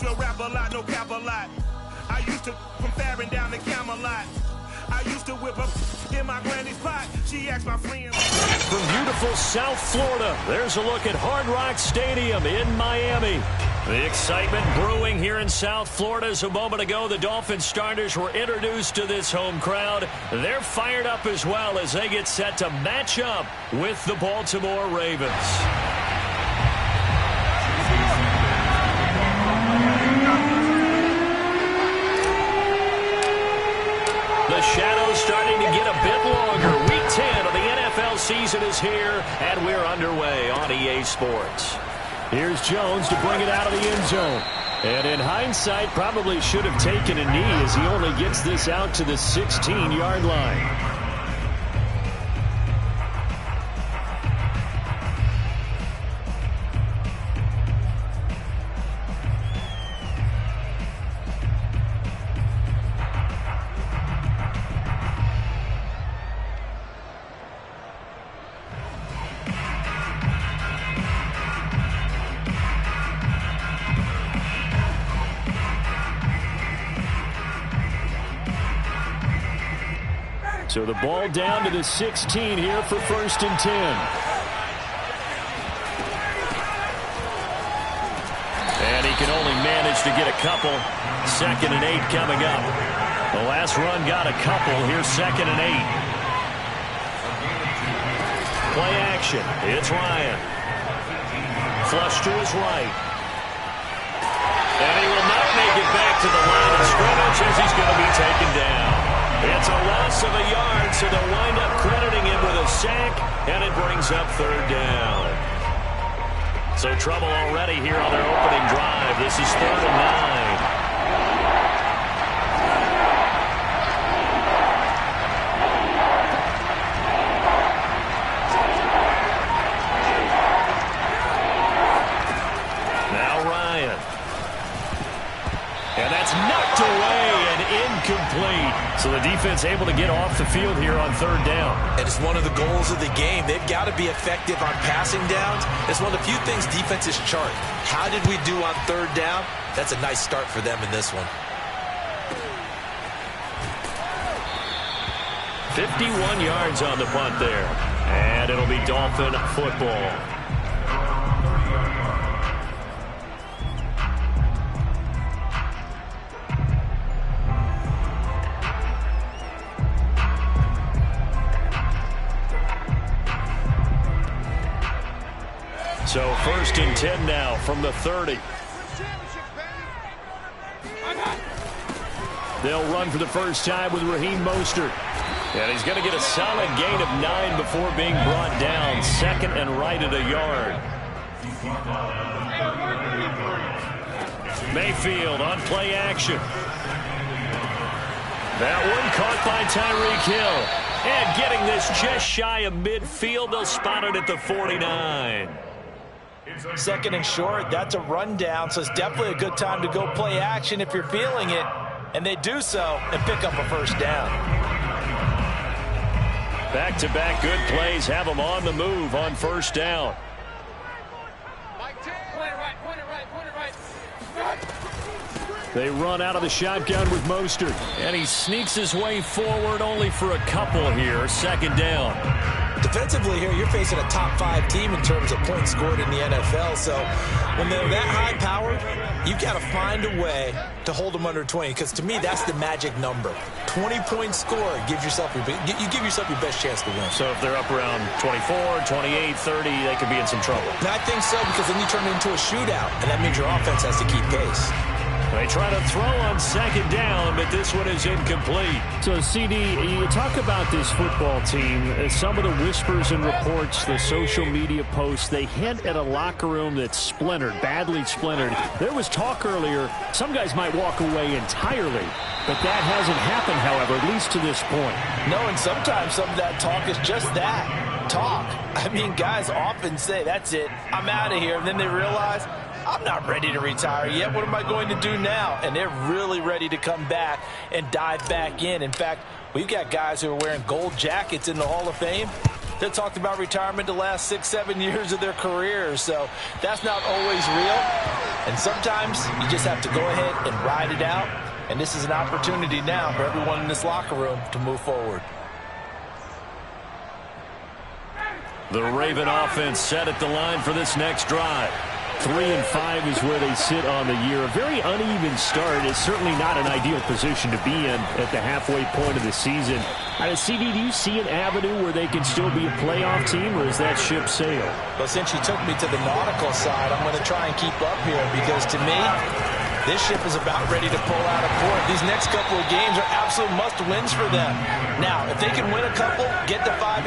to rap a lot, no cap a lot. I used to from Farron down to Camelot. I used to whip up in my granny's pot. She asked my friend. From beautiful South Florida, there's a look at Hard Rock Stadium in Miami. The excitement brewing here in South Florida as a moment ago the Dolphins starters were introduced to this home crowd. They're fired up as well as they get set to match up with the Baltimore Ravens. The shadow's starting to get a bit longer. Week 10 of the NFL season is here, and we're underway on EA Sports. Here's Jones to bring it out of the end zone. And in hindsight, probably should have taken a knee as he only gets this out to the 16-yard line. So the ball down to the 16 here for 1st and 10. And he can only manage to get a couple. 2nd and 8 coming up. The last run got a couple. Here's 2nd and 8. Play action. It's Ryan. Flush to his right. And he will not make it back to the line of scrimmage as he's going to be taken down. It's a loss of a yard, so they'll wind up crediting him with a sack, and it brings up 3rd down. So trouble already here on their opening drive. This is 3rd and 9. Now Ryan. And that's knocked away and incomplete. So the defense able to get off the field here on 3rd down. And it's one of the goals of the game. They've got to be effective on passing downs. It's one of the few things defenses chart. How did we do on 3rd down? That's a nice start for them in this one. 51 yards on the punt there. And it'll be Dolphin football. So 1st and 10 now from the 30. They'll run for the first time with Raheem Mostert. And he's going to get a solid gain of 9 before being brought down. 2nd and right at a yard. Mayfield on play action. That one caught by Tyreek Hill. And getting this just shy of midfield, they'll spot it at the 49. 2nd and short, that's a rundown, so it's definitely a good time to go play action if you're feeling it. And they do so and pick up a 1st down. Back-to-back good plays have them on the move on 1st down. They run out of the shotgun with Mostert. And he sneaks his way forward only for a couple here. 2nd down. Defensively here, you're facing a top 5 team in terms of points scored in the NFL. So when they're that high powered, you've got to find a way to hold them under 20. Because to me, that's the magic number. 20-point score gives yourself you give yourself your best chance to win. So if they're up around 24, 28, 30, they could be in some trouble. And I think so, because then you turn it into a shootout, and that means your offense has to keep pace. They try to throw on 2nd down, but this one is incomplete. So, CD, you talk about this football team. Some of the whispers and reports, the social media posts, they hint at a locker room that's splintered, badly splintered. There was talk earlier, some guys might walk away entirely. But that hasn't happened, however, at least to this point. No, and sometimes some of that talk is just that, talk. I mean, guys often say, that's it, I'm out of here. And then they realize, I'm not ready to retire yet. What am I going to do now? And they're really ready to come back and dive back in. In fact, we've got guys who are wearing gold jackets in the Hall of Fame that talked about retirement the last 6-7 years of their careers. So that's not always real. And sometimes you just have to go ahead and ride it out. And this is an opportunity now for everyone in this locker room to move forward. The Raven offense set at the line for this next drive. 3-5 is where they sit on the year. A very uneven start. It's certainly not an ideal position to be in at the halfway point of the season. CD, do you see an avenue where they can still be a playoff team, or is that ship sailed? Well, since you took me to the nautical side, I'm going to try and keep up here because to me, this ship is about ready to pull out of port. These next couple of games are absolute must-wins for them. Now, if they can win a couple, get to 5-5,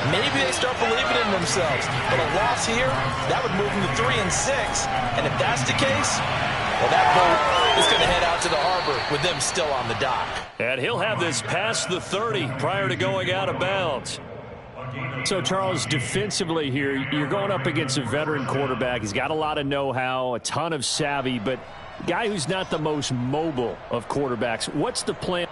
maybe they start believing in themselves. But a loss here, that would move them to 3-6. And if that's the case, well, that boat is going to head out to the harbor with them still on the dock. And he'll have this past the 30 prior to going out of bounds. So, Charles, defensively here, you're going up against a veteran quarterback. He's got a lot of know-how, a ton of savvy, but a guy who's not the most mobile of quarterbacks. What's the plan?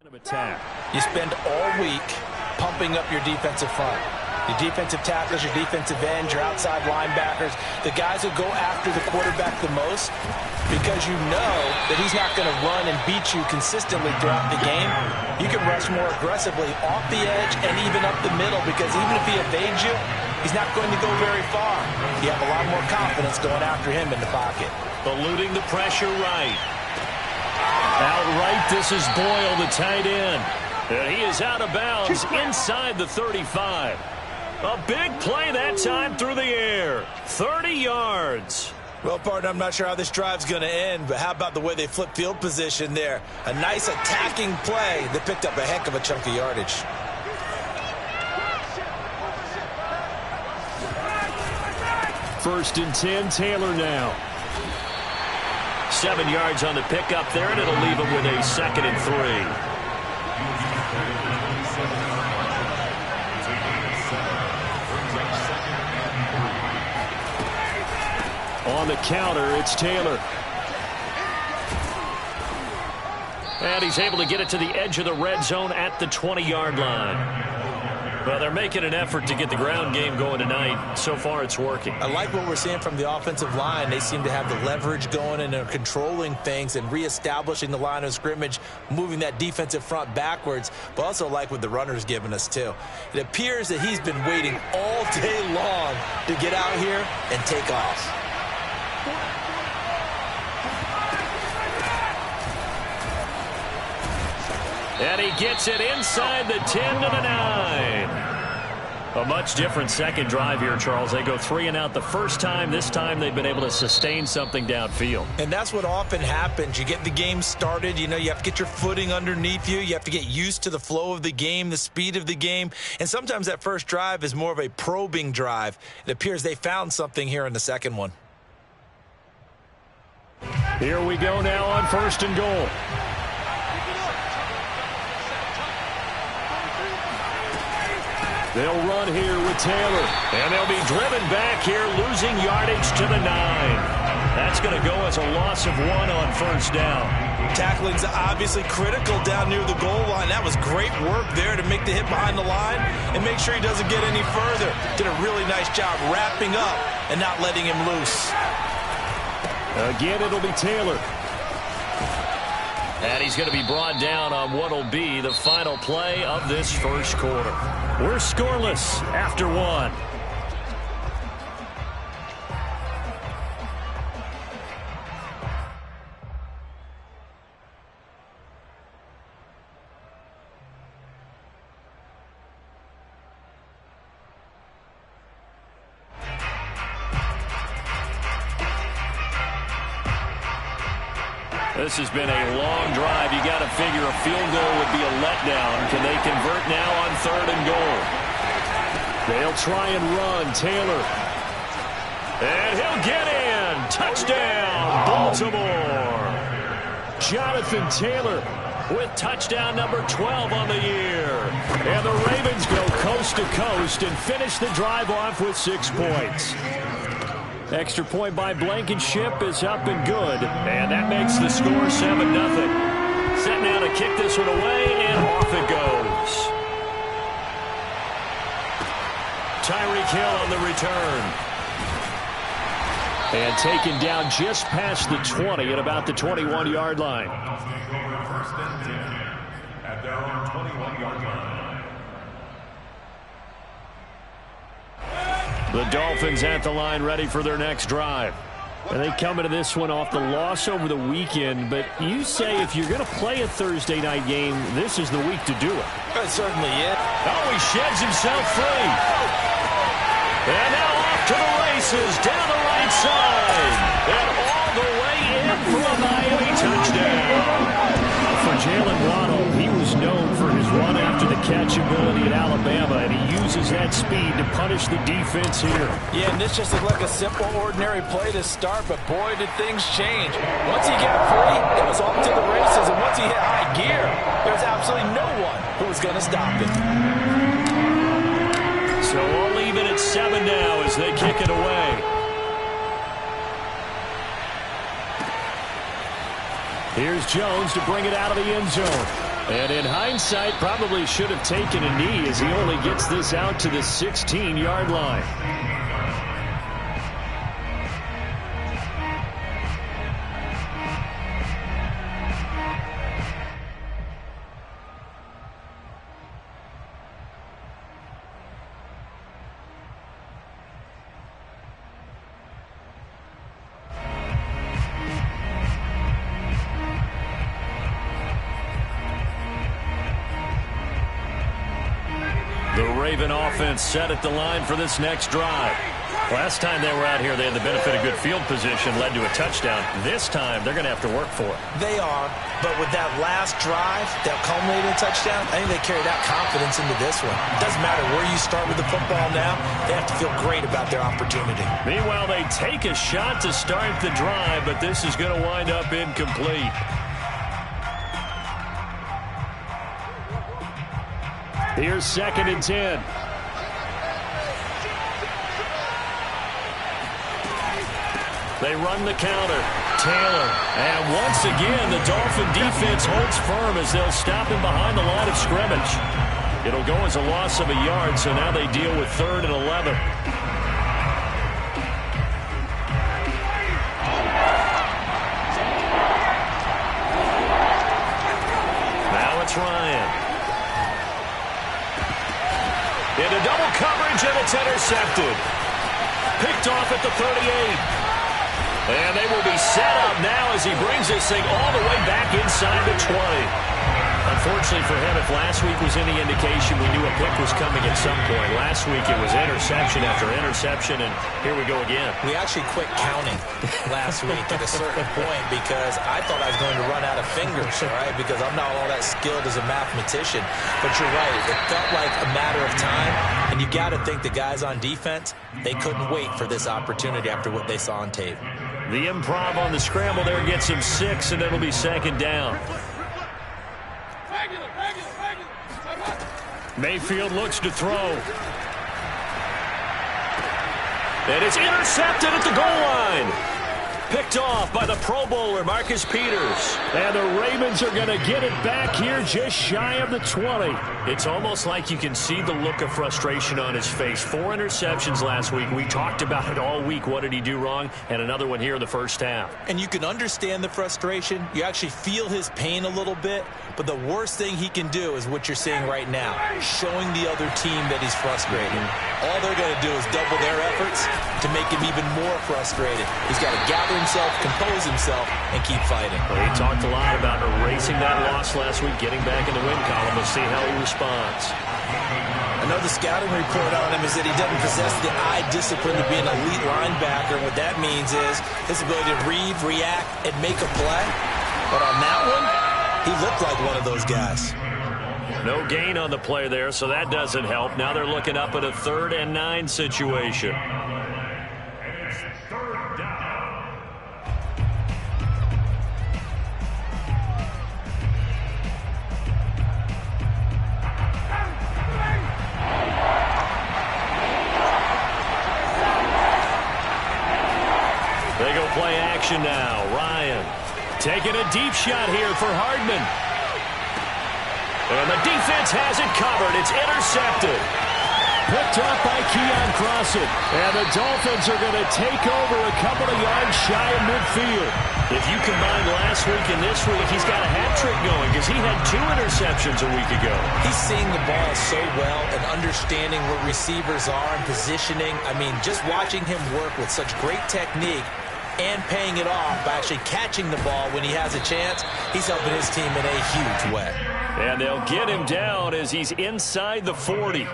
Attack. You spend all week pumping up your defensive front. Your defensive tackles, your defensive ends, your outside linebackers, the guys who go after the quarterback the most, because you know that he's not going to run and beat you consistently throughout the game. You can rush more aggressively off the edge and even up the middle, because even if he evades you, he's not going to go very far. You have a lot more confidence going after him in the pocket. Eluding the pressure right. Outright, this is Boyle, the tight end. And he is out of bounds inside the 35. A big play that time through the air. 30 yards. Well, partner, I'm not sure how this drive's going to end, but how about the way they flip field position there? A nice attacking play that picked up a heck of a chunk of yardage. First and 10, Taylor now. 7 yards on the pickup there, and it'll leave him with a 2nd and 3. On the counter, it's Taylor. And he's able to get it to the edge of the red zone at the 20-yard line. Well, they're making an effort to get the ground game going tonight. So far, it's working. I like what we're seeing from the offensive line. They seem to have the leverage going and are controlling things and reestablishing the line of scrimmage, moving that defensive front backwards, but also like what the runner's giving us, too. It appears that he's been waiting all day long to get out here and take off. And he gets it inside the 10 to the 9. A much different second drive here, Charles. They go 3 and out the first time. This time they've been able to sustain something downfield. And that's what often happens. You get the game started. You know, you have to get your footing underneath you. You have to get used to the flow of the game, the speed of the game. And sometimes that first drive is more of a probing drive. It appears they found something here in the second one. Here we go now on 1st and goal. They'll run here with Taylor. And they'll be driven back here, losing yardage to the 9. That's going to go as a loss of 1 on 1st down. Tackling's obviously critical down near the goal line. That was great work there to make the hit behind the line and make sure he doesn't get any further. Did a really nice job wrapping up and not letting him loose. Again, it'll be Taylor. And he's going to be brought down on what will be the final play of this first quarter. We're scoreless after 1. This has been a long drive. You got to figure a field goal would be a letdown. Can they convert now on 3rd and goal? They'll try and run. Taylor. And he'll get in. Touchdown, Baltimore. Jonathan Taylor with touchdown number 12 on the year. And the Ravens go coast to coast and finish the drive off with 6 points. Extra point by Blankenship is up and good. And that makes the score 7-0. Set now to kick this one away, and off it goes. Tyreek Hill on the return. And taken down just past the 20 at about the 21-yard line. At their own 21-yard line. The Dolphins at the line, ready for their next drive. And they come into this one off the loss over the weekend, but you say if you're going to play a Thursday night game, this is the week to do it. It certainly is. Oh, he sheds himself free. And now off to the races, down the right side. And all the way in for a Miami touchdown. For Jalen Waddle, he was known for his run-after-the-catch ability at Alabama, and he uses that speed to punish the defense here. Yeah, and this just looked like a simple, ordinary play to start, but boy, did things change. Once he got free, it was off to the races, and once he hit high gear, there's absolutely no one who was going to stop it. So we'll leave it at 7 now as they kick it away. Here's Jones to bring it out of the end zone. And in hindsight, probably should have taken a knee as he only gets this out to the 16-yard line. Raven offense set at the line for this next drive. Last time they were out here, they had the benefit of good field position, led to a touchdown. This time, they're going to have to work for it. They are, but with that last drive that culminated in a touchdown, I think they carried out confidence into this one. It doesn't matter where you start with the football now, they have to feel great about their opportunity. Meanwhile, they take a shot to start the drive, but this is going to wind up incomplete. Here's 2nd and 10. They run the counter. Taylor. And once again, the Dolphin defense holds firm as they'll stop him behind the line of scrimmage. It'll go as a loss of a yard, so now they deal with 3rd and 11. Now it's Ryan. Into double coverage, and it's intercepted. Picked off at the 38. And they will be set up now as he brings this thing all the way back inside the 20. Unfortunately for him, if last week was any indication, we knew a pick was coming at some point. Last week it was interception after interception, and here we go again. We actually quit counting last week at a certain point because I thought I was going to run out of fingers, right? Because I'm not all that skilled as a mathematician. But you're right. It felt like a matter of time, and you got to think the guys on defense, they couldn't wait for this opportunity after what they saw on tape. The improv on the scramble there gets him 6, and it'll be 2nd down. Mayfield looks to throw. And it's intercepted at the goal line. Picked off by the Pro Bowler, Marcus Peters. And the Ravens are going to get it back here just shy of the 20. It's almost like you can see the look of frustration on his face. 4 interceptions last week. We talked about it all week. What did he do wrong? And another one here in the first half. And you can understand the frustration. You actually feel his pain a little bit. But the worst thing he can do is what you're seeing right now, showing the other team that he's frustrated. All they're going to do is double their efforts to make him even more frustrated. He's got to gather himself, compose himself, and keep fighting. Well, he talked a lot about erasing that loss last week, getting back in the win column. We'll see how he responds. I know the scouting report on him is that he doesn't possess the eye discipline to be an elite linebacker. What that means is his ability to read, react, and make a play. But on that one, he looked like one of those guys. No gain on the play there, so that doesn't help. Now they're looking up at a 3rd and 9 situation. And it's 3rd down. They go play action now. Ryan taking a deep shot here for Hardman. And the defense has it covered. It's intercepted. Picked off by Keon Crossen. And the Dolphins are going to take over a couple of yards shy of midfield. If you combine last week and this week, he's got a hat trick going because he had 2 interceptions a week ago. He's seeing the ball so well and understanding where receivers are and positioning. I mean, just watching him work with such great technique and paying it off by actually catching the ball when he has a chance, he's helping his team in a huge way. And they'll get him down as he's inside the 40.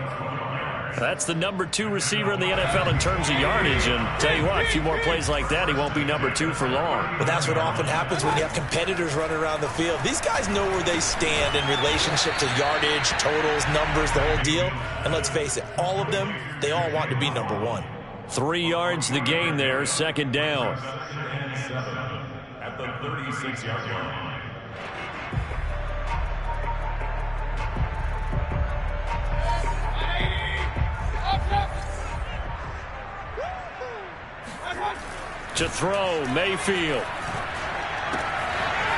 That's the number 2 receiver in the NFL in terms of yardage. And tell you what, a few more plays like that, he won't be number 2 for long. But that's what often happens when you have competitors running around the field. These guys know where they stand in relationship to yardage, totals, numbers, the whole deal. And let's face it, all of them, they all want to be number 1. 3 yards the gain there, 2nd down. 2nd and 7 at the 36-yard line. To throw, Mayfield.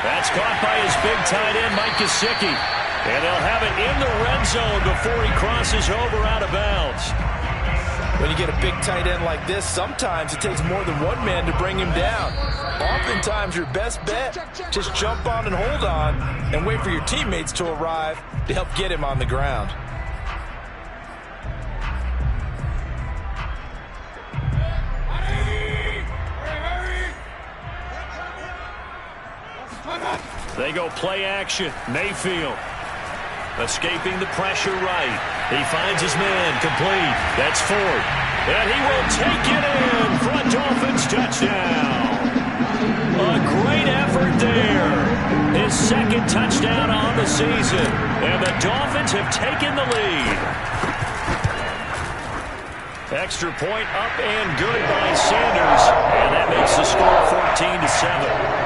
That's caught by his big tight end, Mike Gesicki. And they'll have it in the red zone before he crosses over out of bounds. When you get a big tight end like this, sometimes it takes more than one man to bring him down. Oftentimes, your best bet, just jump on and hold on and wait for your teammates to arrive to help get him on the ground. They go play action. Mayfield escaping the pressure right. He finds his man complete. That's Ford. And he will take it in for a Dolphins touchdown. A great effort there. His 2nd touchdown on the season. And the Dolphins have taken the lead. Extra point up and good by Sanders. And that makes the score 14-7.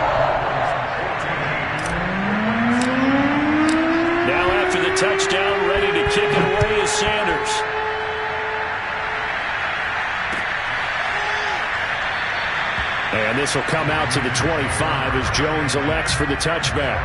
Touchdown, ready to kick it away is Sanders. And this will come out to the 25 as Jones elects for the touchback.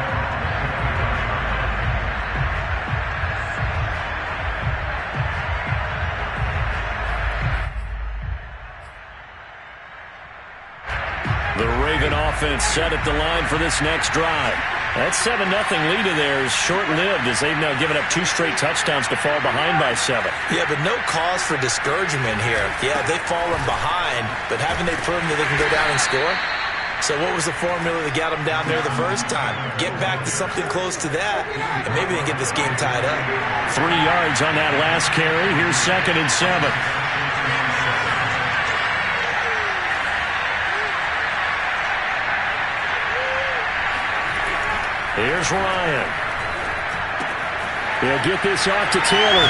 The Raven offense set at the line for this next drive. That 7-0 lead of theirs is short-lived as they've now given up 2 straight touchdowns to fall behind by 7. Yeah, but no cause for discouragement here. Yeah, they've fallen behind, but haven't they proven that they can go down and score? So what was the formula that got them down there the first time? Get back to something close to that, and maybe they can get this game tied up. 3 yards on that last carry. Here's 2nd and 7. Here's Ryan. He'll get this off to Taylor.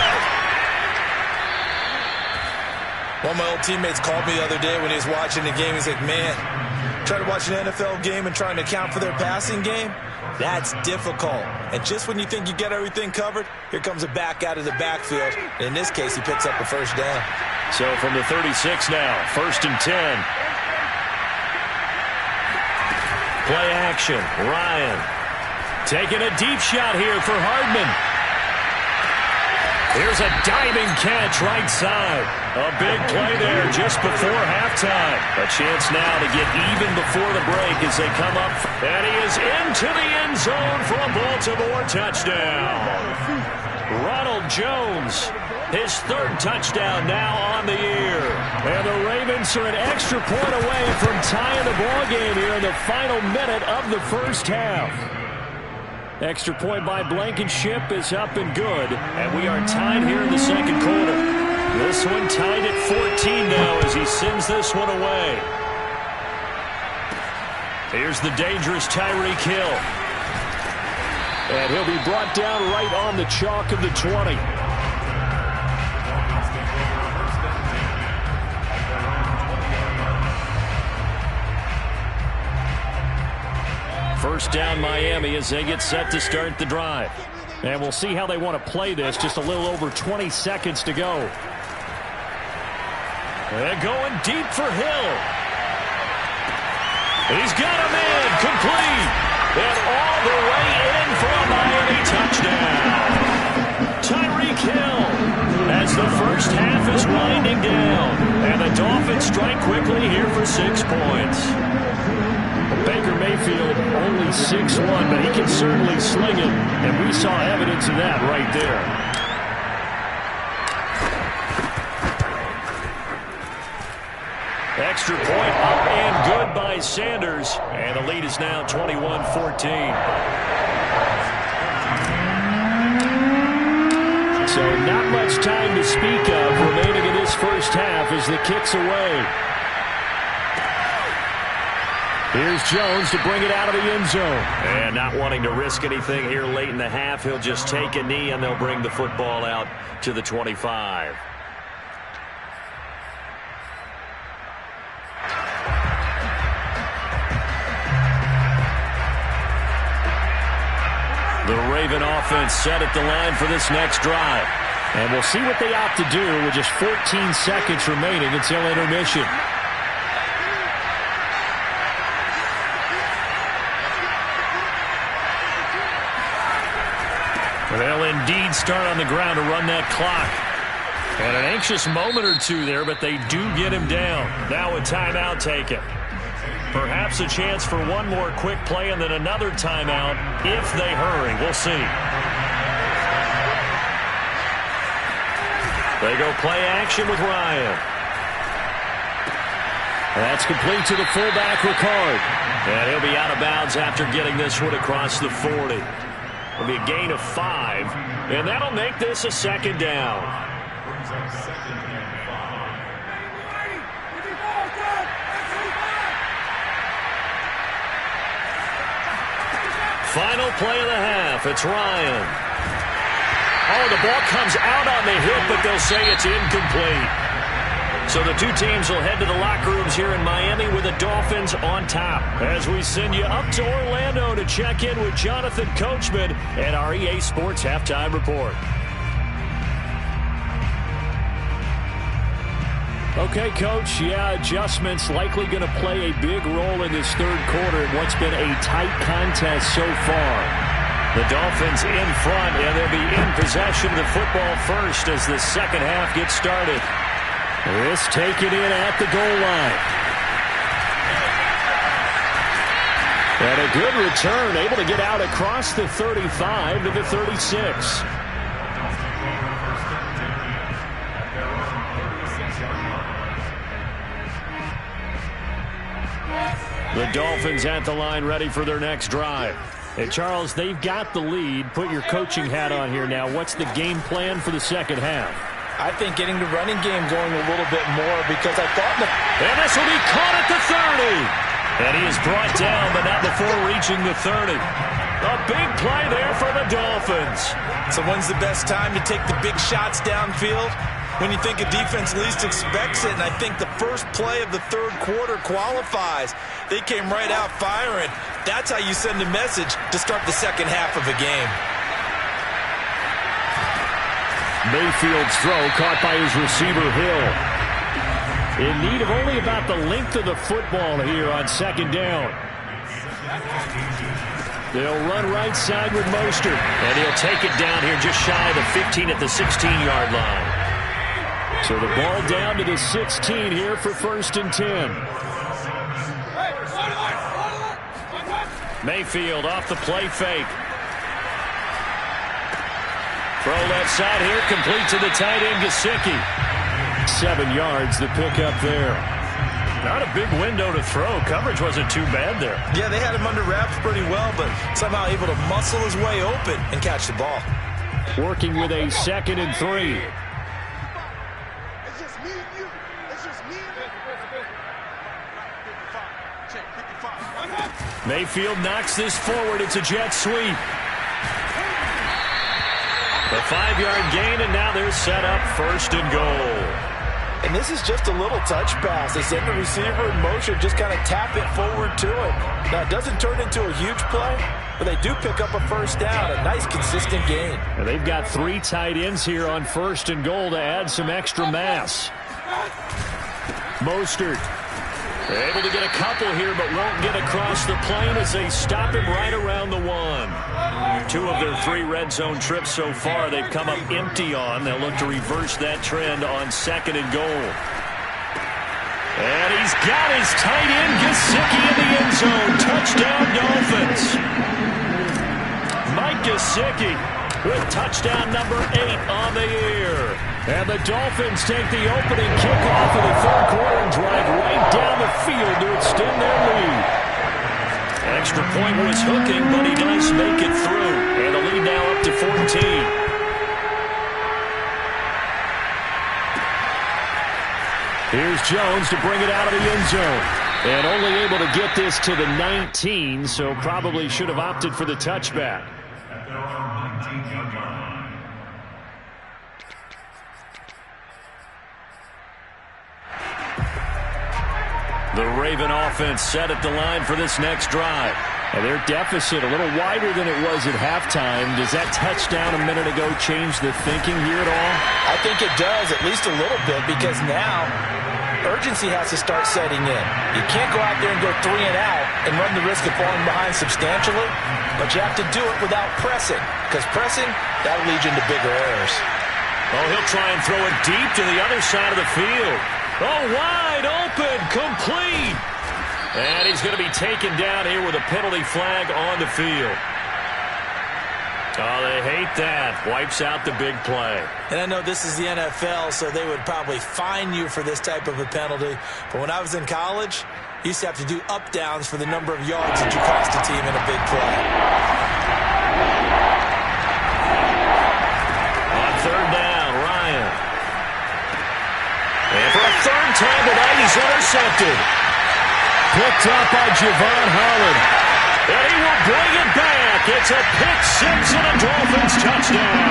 One of my old teammates called me the other day when he was watching the game. He's like, man, trying to watch an NFL game and trying to account for their passing game, that's difficult. And just when you think you get everything covered, here comes a back out of the backfield. And in this case, he picks up a 1st down. So from the 36 now, 1st and 10. Play action, Ryan. Taking a deep shot here for Hardman. Here's a diving catch right side. A big play there just before halftime. A chance now to get even before the break as they come up. And he is into the end zone for a Baltimore touchdown. Ronald Jones, his 3rd touchdown now on the year. And the Ravens are an extra point away from tying the ball game here in the final minute of the first half. Extra point by Blankenship is up and good. And we are tied here in the 2nd quarter. This one tied at 14 now as he sends this one away. Here's the dangerous Tyreek Hill. And he'll be brought down right on the chalk of the 20. First down Miami as they get set to start the drive. And we'll see how they want to play this. Just a little over 20 seconds to go. And going deep for Hill. He's got a man complete. And all the way in for a Miami touchdown. Tyreek Hill as the first half is winding down. And the Dolphins strike quickly here for 6 points. Baker Mayfield only 6'1", but he can certainly sling it, and we saw evidence of that right there. Extra point up and good by Sanders, and the lead is now 21-14. So not much time to speak of remaining in this first half as the kick's away. Here's Jones to bring it out of the end zone. And not wanting to risk anything here late in the half, he'll just take a knee and they'll bring the football out to the 25. The Raven offense set at the line for this next drive. And we'll see what they opt to do with just 14 seconds remaining until intermission. They'll indeed start on the ground to run that clock. And an anxious moment or two there, but they do get him down. Now a timeout taken. Perhaps a chance for one more quick play and then another timeout if they hurry. We'll see. They go play action with Ryan. That's complete to the fullback, Ricard. And he'll be out of bounds after getting this one across the 40. It'll be a gain of 5, and that'll make this a second down. Final play of the half. It's Ryan. Oh, the ball comes out on the hit, but they'll say it's incomplete. So the two teams will head to the locker rooms here in Miami with the Dolphins on top. As we send you up to Orlando to check in with Jonathan Coachman and our EA Sports Halftime Report. Okay, Coach, adjustments likely going to play a big role in this third quarter in what's been a tight contest so far. The Dolphins in front, and they'll be in possession of the football first as the second half gets started. This taken in at the goal line. And a good return, able to get out across the 35 to the 36. The Dolphins at the line ready for their next drive. And Charles, they've got the lead. Put your coaching hat on here now. What's the game plan for the second half? I think getting the running game going a little bit more because I thought... And this will be caught at the 30. And he is brought down, but not before reaching the 30. A big play there for the Dolphins. So when's the best time to take the big shots downfield? When you think a defense least expects it, and I think the first play of the third quarter qualifies. They came right out firing. That's how you send a message to start the second half of a game. Mayfield's throw caught by his receiver, Hill. In need of only about the length of the football here on second down. They'll run right side with Mostert. And he'll take it down here just shy of the 15 at the 16-yard line. So the ball down to the 16 here for 1st and 10. Mayfield off the play fake. Throw left side here, complete to the tight end, Gesicki. 7 yards, the pickup there. Not a big window to throw. Coverage wasn't too bad there. Yeah, they had him under wraps pretty well, but somehow able to muscle his way open and catch the ball. Working with a 2nd and 3. Mayfield knocks this forward. It's a jet sweep. A 5-yard gain, and now they're set up 1st and goal. And this is just a little touch pass. They send the receiver in motion, just kind of tap it forward to him. Now, it doesn't turn into a huge play, but they do pick up a 1st down, a nice, consistent gain. And they've got 3 tight ends here on 1st and goal to add some extra mass. Mostert able to get a couple here, but won't get across the plane as they stop him right around the 1. 2 of their 3 red zone trips so far they've come up empty on. They'll look to reverse that trend on 2nd and goal. And he's got his tight end Gesicki in the end zone. Touchdown Dolphins. Mike Gesicki with touchdown number 8 on the year. And the Dolphins take the opening kickoff of the 3rd quarter and drive right down the field to extend their lead. Extra point was hooking, but he does make it through. And the lead now up to 14. Here's Jones to bring it out of the end zone. And only able to get this to the 19, so probably should have opted for the touchback. The Raven offense set at the line for this next drive. And their deficit a little wider than it was at halftime. Does that touchdown a minute ago change the thinking here at all? I think it does, at least a little bit, because now urgency has to start setting in. You can't go out there and go 3 and out and run the risk of falling behind substantially, but you have to do it without pressing, because pressing, that'll lead you into bigger errors. Oh, he'll try and throw it deep to the other side of the field. Oh, wide open, complete. And he's going to be taken down here with a penalty flag on the field. Oh, they hate that. Wipes out the big play. And I know this is the NFL, so they would probably fine you for this type of a penalty. But when I was in college, you used to have to do up-downs for the number of yards that you cost a team in a big play. On 3rd down, Ryan. And for a 3rd time tonight, he's intercepted. Picked up by Javon Holland. And he will bring it back. It's a pick-6 and a Dolphins touchdown.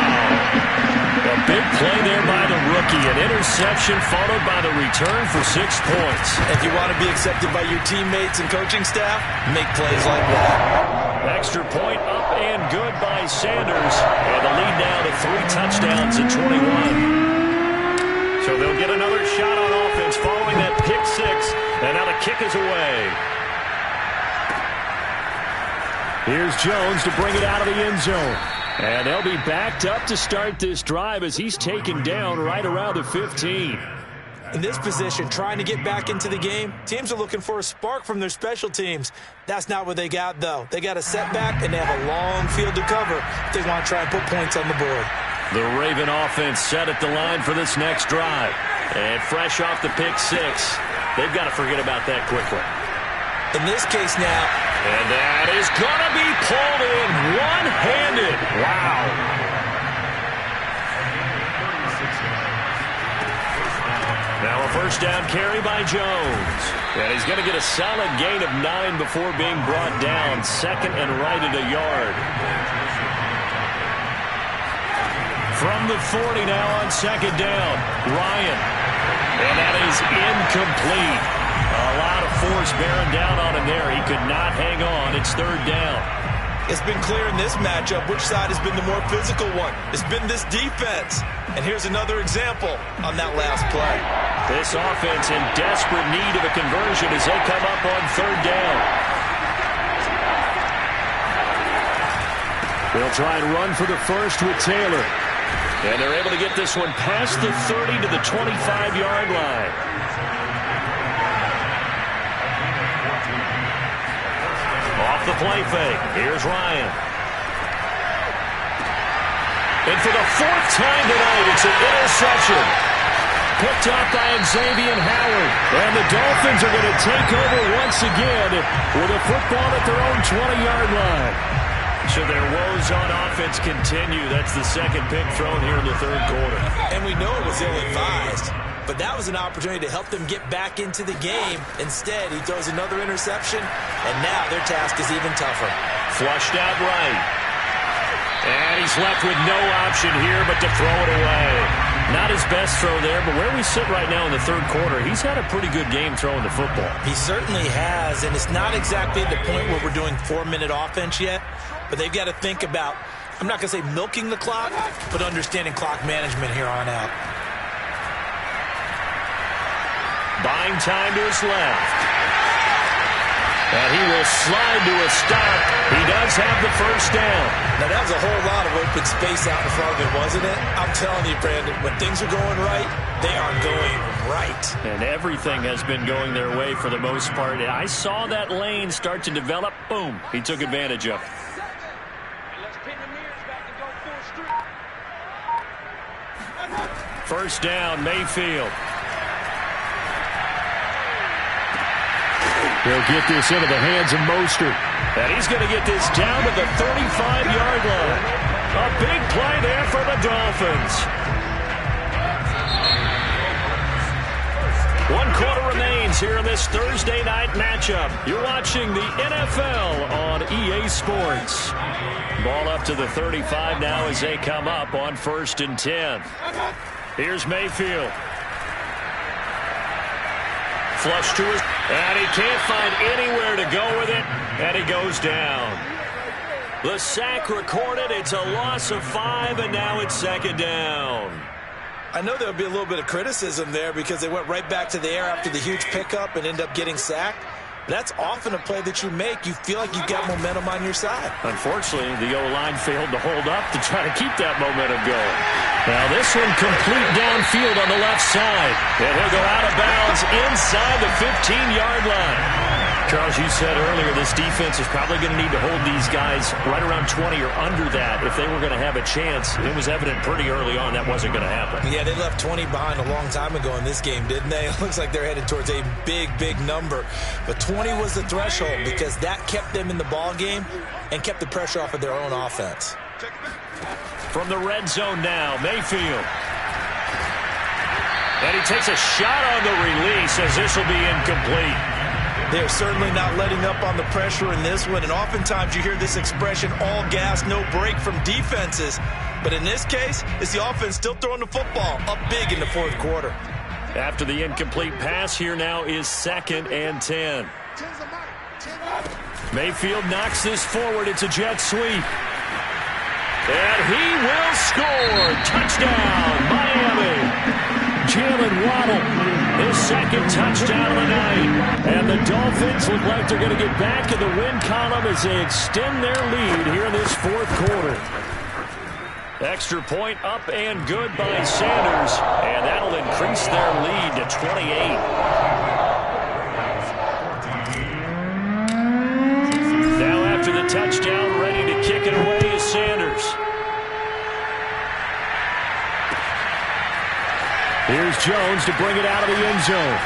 A big play there by the rookie. An interception followed by the return for 6 points. If you want to be accepted by your teammates and coaching staff, make plays like that. Extra point up and good by Sanders. And the lead now to 3 touchdowns at 21. So they'll get another shot on offense following that pick-6. And now the kick is away. Here's Jones to bring it out of the end zone. And they'll be backed up to start this drive as he's taken down right around the 15. In this position, trying to get back into the game, teams are looking for a spark from their special teams. That's not what they got, though. They got a setback, and they have a long field to cover if they want to try and put points on the board. The Raven offense set at the line for this next drive. And fresh off the pick-6, they've got to forget about that quickly. In this case now, and that is going to be pulled in one-handed. Wow. Now a 1st down carry by Jones. And he's going to get a solid gain of 9 before being brought down. 2nd and right at a yard. From the 40 now on 2nd down, Ryan. And that is incomplete. A lot of force bearing down on him there. He could not hang on. It's 3rd down. It's been clear in this matchup which side has been the more physical one. It's been this defense. And here's another example on that last play. This offense in desperate need of a conversion as they come up on 3rd down. They'll try and run for the first with Taylor. And they're able to get this one past the 30 to the 25-yard line. Off the play fake. Here's Ryan. And for the 4th time tonight, it's an interception. Picked up by Xavier Howard. And the Dolphins are going to take over once again with a football at their own 20-yard line. So their woes on offense continue. That's the 2nd pick thrown here in the 3rd quarter. And we know it was ill-advised. But that was an opportunity to help them get back into the game. Instead, he throws another interception, and now their task is even tougher. Flushed out right. And he's left with no option here but to throw it away. Not his best throw there, but where we sit right now in the third quarter, he's had a pretty good game throwing the football. He certainly has, and it's not exactly at the point where we're doing 4-minute offense yet, but they've got to think about, I'm not going to say milking the clock, but understanding clock management here on out. Buying time to his left. And he will slide to a stop. He does have the first down. Now, that was a whole lot of open space out in front of him, wasn't it? I'm telling you, Brandon, when things are going right, they are going right. And everything has been going their way for the most part. I saw that lane start to develop. Boom. He took advantage of it. First down, Mayfield. He'll get this into the hands of Mostert. And he's going to get this down to the 35-yard line. A big play there for the Dolphins. 1 quarter remains here in this Thursday night matchup. You're watching the NFL on EA Sports. Ball up to the 35 now as they come up on 1st and 10. Here's Mayfield. Flush to his, and he can't find anywhere to go with it, and he goes down. The sack recorded. It's a loss of 5, and now it's 2nd down. I know there'll be a little bit of criticism there because they went right back to the air after the huge pickup and end up getting sacked. That's often a play that you make. You feel like you've got momentum on your side. Unfortunately, the O-line failed to hold up to try to keep that momentum going. Now this one complete downfield on the left side. And he'll go out of bounds inside the 15-yard line. Charles, you said earlier this defense is probably going to need to hold these guys right around 20 or under that if they were going to have a chance. It was evident pretty early on that wasn't going to happen. Yeah, they left 20 behind a long time ago in this game, didn't they? It looks like they're headed towards a big, big number. But 20 was the threshold because that kept them in the ball game and kept the pressure off of their own offense. From the red zone now, Mayfield. And he takes a shot on the release as this will be incomplete. They're certainly not letting up on the pressure in this one, and oftentimes you hear this expression, all gas, no break from defenses. But in this case, it's the offense still throwing the football up big in the 4th quarter. After the incomplete pass, here now is 2nd and 10. Mayfield knocks this forward. It's a jet sweep. And he will score. Touchdown, Miami. Jalen Waddle, his 2nd touchdown of the night. And the Dolphins look like they're going to get back in the win column as they extend their lead here in this 4th quarter. Extra point up and good by Sanders. And that'll increase their lead to 28. Now after the touchdown, ready to kick it away is Sanders. Here's Jones to bring it out of the end zone.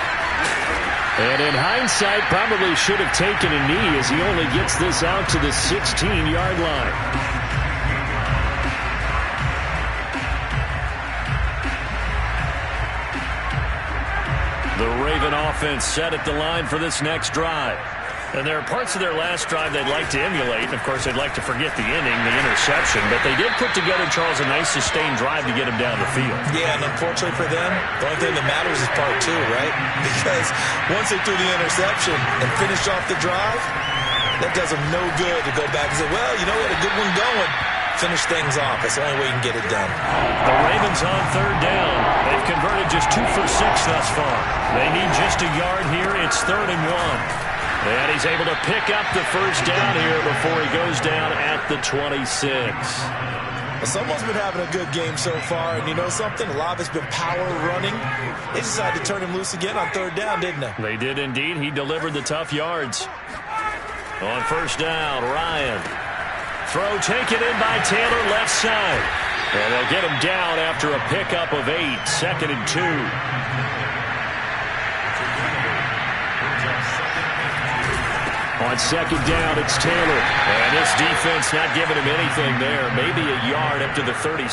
And in hindsight, probably should have taken a knee as he only gets this out to the 16-yard line. The Raven offense set at the line for this next drive. And there are parts of their last drive they'd like to emulate. Of course, they'd like to forget the inning, the interception. But they did put together, Charles, a nice sustained drive to get him down the field. Yeah, and unfortunately for them, the only thing that matters is part 2, right? Because once they threw the interception and finished off the drive, that does them no good to go back and say, well, you know, we had a good one going. Finish things off. That's the only way you can get it done. The Ravens on 3rd down. They've converted just 2 for 6 thus far. They need just a yard here. It's 3rd and 1. And he's able to pick up the first down here before he goes down at the 26. Well, someone's been having a good game so far, and you know something? A lot of it's been power running. They decided to turn him loose again on 3rd down, didn't they? They did indeed. He delivered the tough yards. On 1st down, Ryan. Throw taken in by Taylor left side. And they'll get him down after a pickup of 8. 2nd and 2. On 2nd down, it's Taylor. And this defense not giving him anything there. Maybe a yard up to the 36.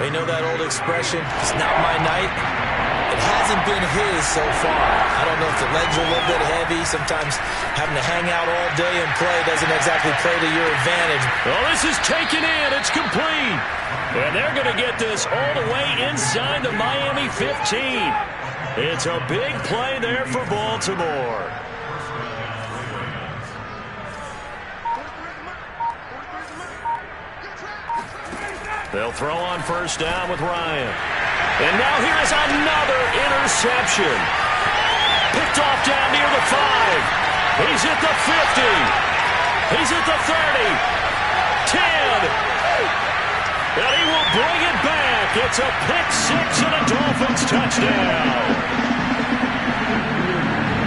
They know that old expression, it's not my night. It hasn't hasn't been his so far. I don't know if the legs are a little bit heavy. Sometimes having to hang out all day and play doesn't exactly play to your advantage. Well, this is taken in. It's complete. And they're going to get this all the way inside the Miami 15. It's a big play there for Baltimore. They'll throw on first down with Ryan. And now here is another interception. Picked off down near the 5. He's at the 50. He's at the 30. 10. And he will bring it back. It's a pick 6 and a Dolphins touchdown.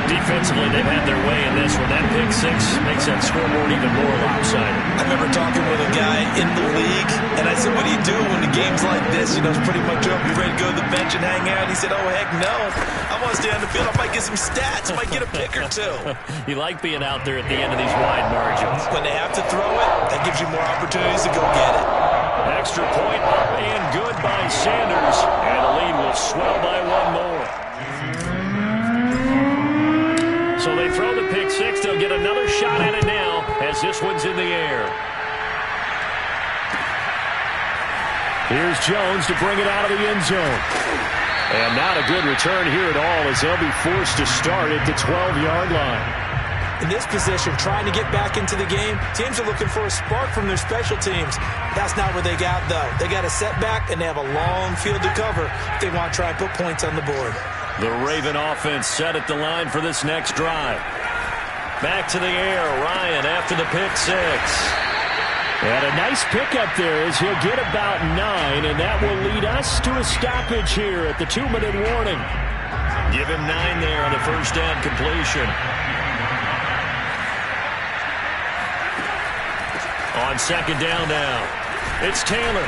Defensively, they've had their way in this one. That pick 6 makes that scoreboard even more lopsided. I remember talking with a guy in the league, and I said, what do you do when the game's like this? You know, it's pretty much up. You ready to go to the bench and hang out? He said, oh, heck no. I want to stay on the field. I might get some stats. I might get a pick or two. You like being out there at the end of these wide margins. When they have to throw it, that gives you more opportunities to go get it. Extra point up and good by Sanders. And the lead will swell by one more. So they throw the pick 6. They'll get another shot at it now as this one's in the air. Here's Jones to bring it out of the end zone. And not a good return here at all as they'll be forced to start at the 12-yard line. In this position, trying to get back into the game, teams are looking for a spark from their special teams. That's not what they got, though. They got a setback, and they have a long field to cover if they want to try and put points on the board. The Raven offense set at the line for this next drive. Back to the air, Ryan after the pick 6. And a nice pickup there as he'll get about 9, and that will lead us to a stoppage here at the 2-minute warning. Give him 9 there on the first down completion. On second down now, it's Taylor.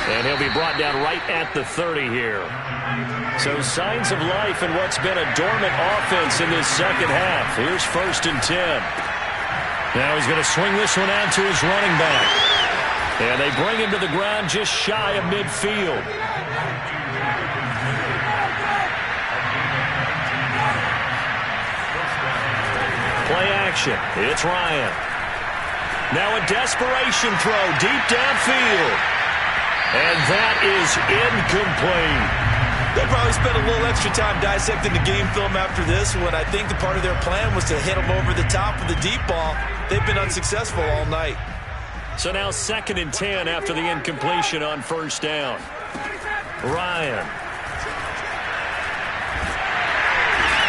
And he'll be brought down right at the 30 here. So signs of life in what's been a dormant offense in this second half. Here's 1st and 10. Now he's going to swing this one out to his running back. And they bring him to the ground just shy of midfield. Play action. It's Ryan. Now a desperation throw deep downfield. And that is incomplete. They'll probably spend a little extra time dissecting the game film after this one. I think the part of their plan was to hit them over the top with the deep ball. They've been unsuccessful all night. So now 2nd and 10 after the incompletion on first down. Ryan.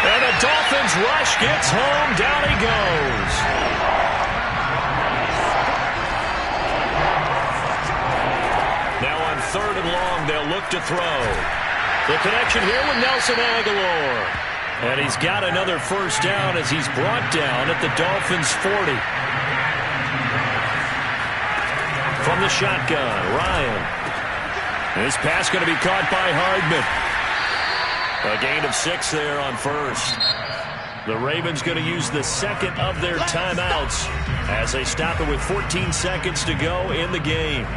And the Dolphins rush gets home. Down he goes. Now on 3rd and long, they'll look to throw. The connection here with Nelson Aguilar. And he's got another first down as he's brought down at the Dolphins' 40. From the shotgun, Ryan. This pass going to be caught by Hardman. A gain of 6 there on first. The Ravens going to use the second of their timeouts as they stop it with 14 seconds to go in the game.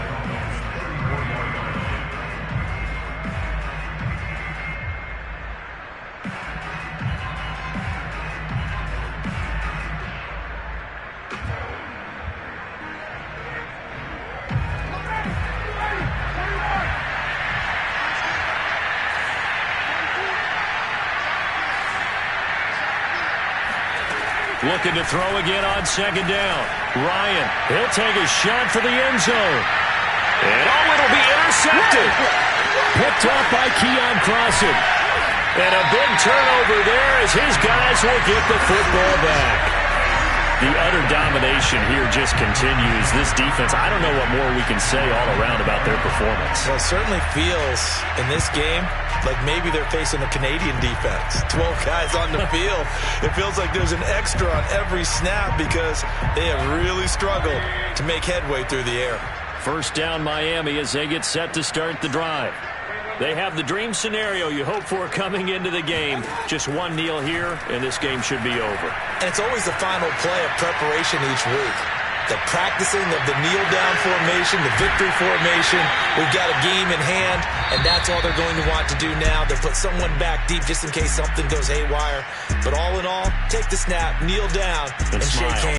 Looking to throw again on second down. Ryan, he'll take a shot for the end zone. And it'll be intercepted. Picked up by Keon Crossen. And a big turnover there as his guys will get the football back. The utter domination here just continues. This defense, I don't know what more we can say all around about their performance. Well, it certainly feels in this game like maybe they're facing a Canadian defense. 12 guys on the field. It feels like there's an extra on every snap because they have really struggled to make headway through the air. First down Miami as they get set to start the drive. They have the dream scenario you hope for coming into the game. Just one kneel here, and this game should be over. And it's always the final play of preparation each week. the practicing of the kneel-down formation, the victory formation. We've got a game in hand, and that's all they're going to want to do now. They'll put someone back deep just in case something goes haywire. But all in all, take the snap, kneel down, and shake hands.